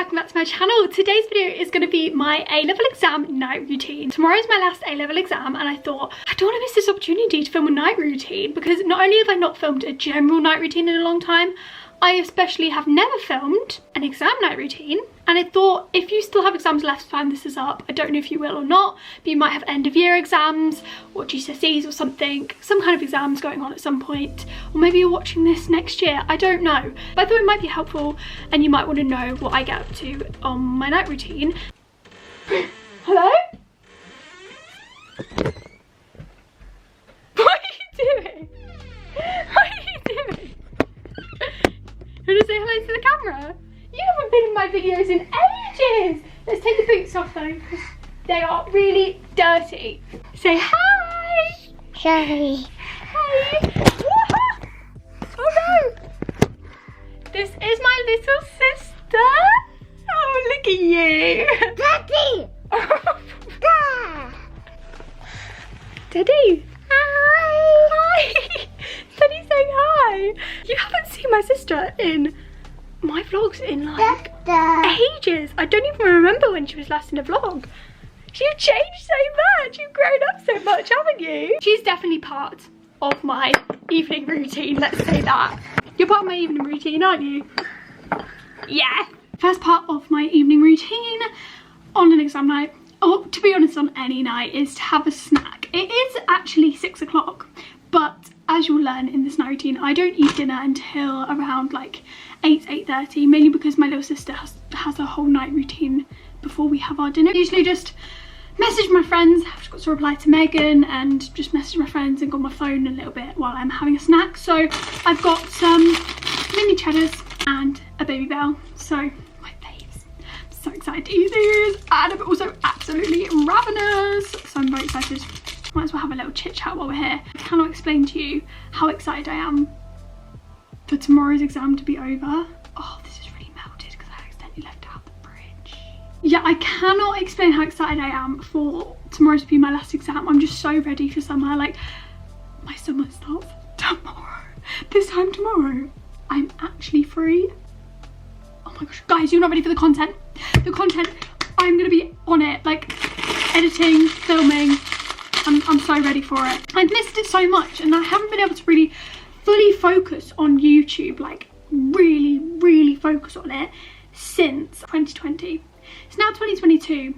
welcome back to my channel. Today's video is going to be my A-level exam night routine. Tomorrow is my last A-level exam and I thought I don't want to miss this opportunity to film a night routine, because not only have I not filmed a general night routine in a long time, I especially have never filmed an exam night routine. And I thought, if you still have exams left to find this is up, I don't know if you will or not, but you might have end of year exams or GCSEs or something, some kind of exams going on at some point, or maybe you're watching this next year, I don't know. But I thought it might be helpful and you might want to know what I get up to on my night routine. Hello? What are you doing? What are you doing? You want to say hello to the camera? You haven't been in my videos in ages! Let's take the boots off though, because they are really dirty. Say hi! Hi. Hi! Oh no! This is my little sister! Oh, look at you! Daddy! Dad! Daddy! Hi! Hi! Daddy saying hi! You haven't seen my sister in my vlogs in like ages. I don't even remember when she was last in a vlog. You've changed so much. You've grown up so much, haven't you? She's definitely part of my evening routine, let's say that. You're part of my evening routine, aren't you? Yeah. First part of my evening routine on an exam night, or to be honest on any night, is to have a snack. It is actually 6 o'clock, but as you'll learn in this night routine, I don't eat dinner until around like 8:30, mainly because my little sister has a whole night routine before we have our dinner. I usually just message my friends. I've just got to reply to Megan and just message my friends and got my phone a little bit while I'm having a snack. So I've got some mini cheddars and a Baby Bell. So my faves. I'm so excited to eat these, and I'm also absolutely ravenous. So I'm very excited. Might as well have a little chit chat while we're here. I cannot explain to you how excited I am for tomorrow's exam to be over. Oh, this is really melted because I accidentally left it out the fridge. Yeah, I cannot explain how excited I am for tomorrow to be my last exam. I'm just so ready for summer. Like, my summer starts tomorrow. This time tomorrow, I'm actually free. Oh my gosh, guys, you're not ready for the content. The content, I'm gonna be on it, like editing, filming. I'm so ready for it. I've missed it so much and I haven't been able to really fully focus on YouTube, like really focus on it since 2020. It's now 2022.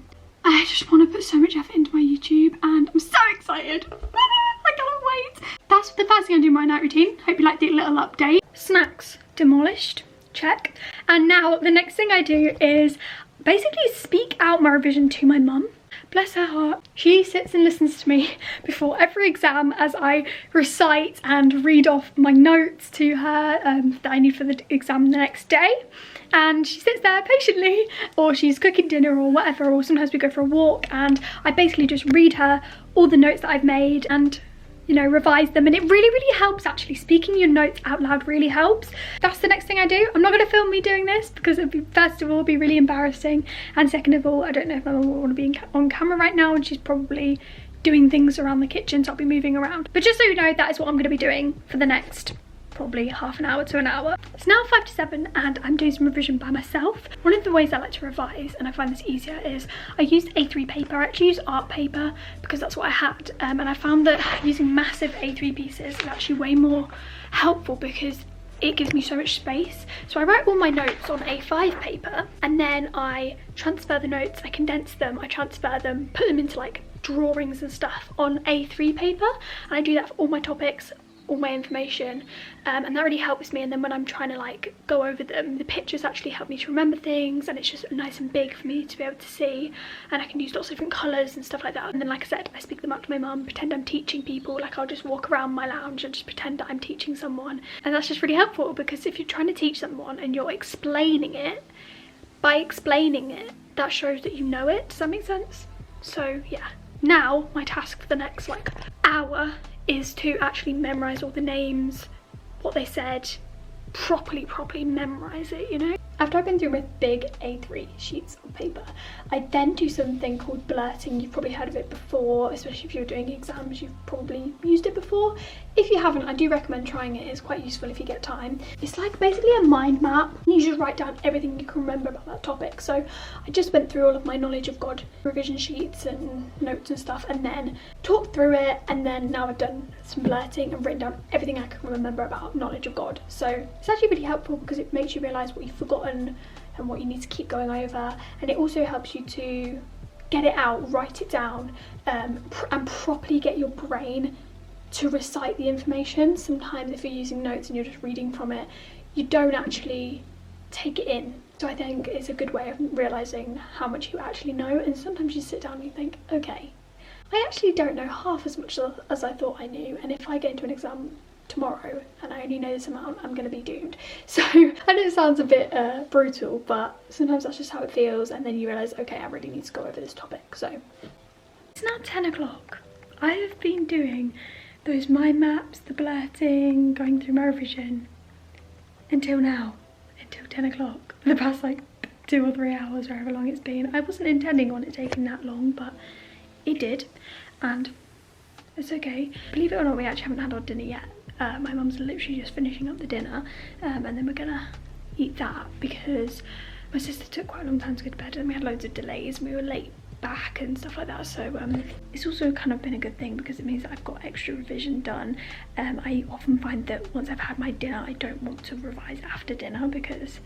I just want to put so much effort into my YouTube and I'm so excited. I cannot wait. That's the first thing I do in my night routine. Hope you liked the little update. Snacks demolished, check. And now the next thing I do is basically speak out my revision to my mum. Bless her heart. She sits and listens to me before every exam as I recite and read off my notes to her that I need for the exam the next day. And she sits there patiently, or she's cooking dinner or whatever, or sometimes we go for a walk and I basically just read her all the notes that I've made and, you know, revise them. And it really helps actually. Speaking your notes out loud really helps. That's the next thing I do. I'm not going to film me doing this because it'd be, first of all, be really embarrassing, and second of all, I don't know if my mum will want to be on camera right now and she's probably doing things around the kitchen, so I'll be moving around. But just so you know, that is what I'm going to be doing for the next probably half an hour to an hour. It's now 5 to 7 and I'm doing some revision by myself. One of the ways I like to revise, and I find this easier, is I use A3 paper. I actually use art paper because that's what I had, and I found that using massive A3 pieces is actually way more helpful because it gives me so much space. So I write all my notes on A5 paper and then I transfer the notes, I condense them, I transfer them, put them into like drawings and stuff on A3 paper, and I do that for all my topics, all my information, and that really helps me. And then when I'm trying to like go over them, the pictures actually help me to remember things, and it's just nice and big for me to be able to see, and I can use lots of different colours and stuff like that. And then, like I said, I speak them up to my mum, pretend I'm teaching people. Like, I'll just walk around my lounge and just pretend that I'm teaching someone, and that's just really helpful because if you're trying to teach someone and you're explaining it, by explaining it, that shows that you know it. Does that make sense? So yeah, now my task for the next like hour is to actually memorise all the names, what they said, properly memorise it, you know? After I've been through my big A3 sheets of paper, I then do something called blurting. You've probably heard of it before, especially if you're doing exams, you've probably used it before. If you haven't, I do recommend trying it. It's quite useful if you get time. It's like basically a mind map. You just write down everything you can remember about that topic. So I just went through all of my knowledge of God revision sheets and notes and stuff, and then talked through it, and then now I've done some blurting and written down everything I can remember about knowledge of God. So it's actually really helpful because it makes you realise what you've forgotten and what you need to keep going over, and it also helps you to get it out, write it down, and properly get your brain to recite the information. Sometimes if you're using notes and you're just reading from it, you don't actually take it in. So I think it's a good way of realising how much you actually know, and sometimes you sit down and you think, okay, I actually don't know half as much as I thought I knew, and if I get into an exam tomorrow and I only know this amount, I'm going to be doomed. So I know it sounds a bit brutal, but sometimes that's just how it feels, and then you realise, okay, I really need to go over this topic. So it's now 10 o'clock. I have been doing those mind maps, the blurting, going through my revision until now, until 10 o'clock, for the past like 2 or 3 hours, or however long it's been. I wasn't intending on it taking that long, but it did, and it's okay. Believe it or not, we actually haven't had our dinner yet. My mum's literally just finishing up the dinner, and then we're gonna eat that because my sister took quite a long time to go to bed and we had loads of delays and we were late back and stuff like that. So it's also kind of been a good thing because it means that I've got extra revision done. I often find that once I've had my dinner, I don't want to revise after dinner because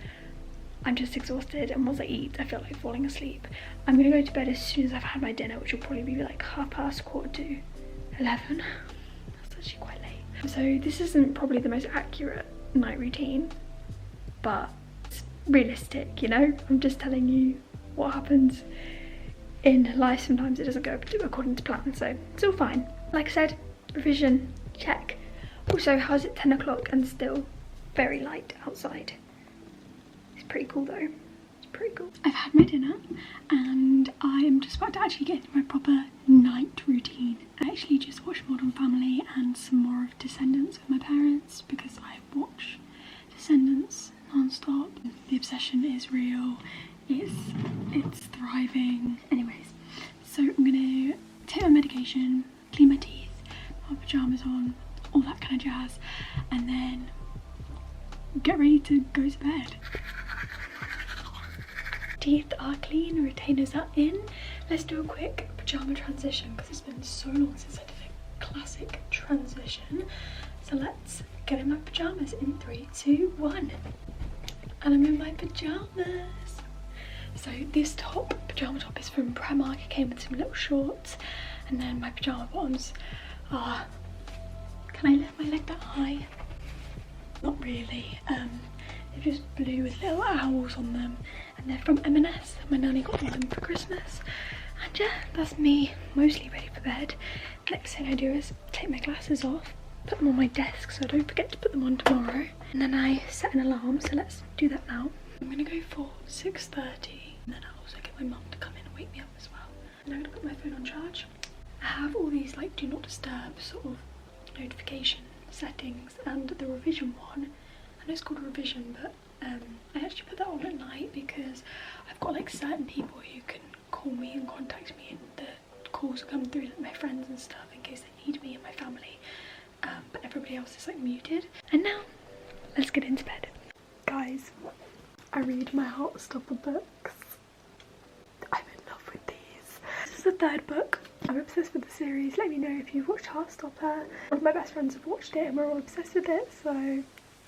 I'm just exhausted, and once I eat I feel like falling asleep. I'm gonna go to bed as soon as I've had my dinner, which will probably be like 11:30, 11. That's actually quite late. So this isn't probably the most accurate night routine, but it's realistic, you know? I'm just telling you what happens in life. Sometimes it doesn't go according to plan, so it's all fine. Like I said, revision, check. Also, how's it 10 o'clock and still very light outside? It's pretty cool though. It's pretty cool. I've had my dinner and I am just about to actually get into my proper night routine. I actually just watched Modern Family and some more of Descendants with my parents because I watch Descendants non-stop. The obsession is real. It's thriving. Anyways, so I'm gonna take my medication, clean my teeth, put my pyjamas on, all that kind of jazz, and then get ready to go to bed. Teeth are clean, retainers are in. Let's do a quick pajama transition because it's been so long since I did a classic transition. So let's get in my pajamas in 3, 2, 1. And I'm in my pajamas. So this pajama top is from Primark. It came with some little shorts, and then my pajama bottoms are, can I lift my leg that high? Not really. They're just blue with little owls on them, and they're from M&S. My nanny got me them for Christmas. And yeah, that's me mostly ready for bed. Next thing I do is take my glasses off, put them on my desk so I don't forget to put them on tomorrow, and then I set an alarm, so let's do that now. I'm gonna go for 6:30, and then I'll also get my mum to come in and wake me up as well. And I'm gonna put my phone on charge. I have all these like do not disturb sort of notification settings, and the revision one, I know it's called revision, but I actually put that on at night because I've got like certain people who can call me and contact me, and the calls will come through, like my friends and stuff, in case they need me and my family, but everybody else is like muted. And now let's get into bed. Guys, I read my Heartstopper books. I'm in love with these. This is the 3rd book. I'm obsessed with the series. Let me know if you've watched Heartstopper. One of my best friends have watched it and we're all obsessed with it, so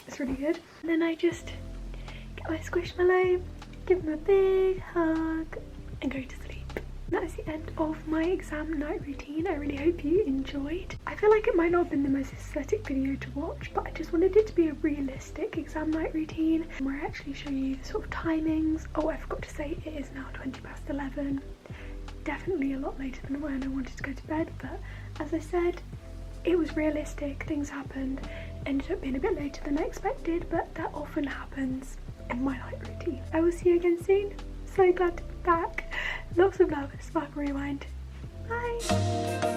it's really good. And then I just get my squishmallow, give him a big hug, and go to sleep. That is the end of my exam night routine. I really hope you enjoyed. I feel like it might not have been the most aesthetic video to watch, but I just wanted it to be a realistic exam night routine where I actually show you the sort of timings. Oh, I forgot to say it is now 11:20. Definitely a lot later than when I wanted to go to bed, but as I said, it was realistic. Things happened, ended up being a bit later than I expected, but that often happens in my night routine. I will see you again soon. So glad to be back. Lots of love, Sparkle Rewind. Bye.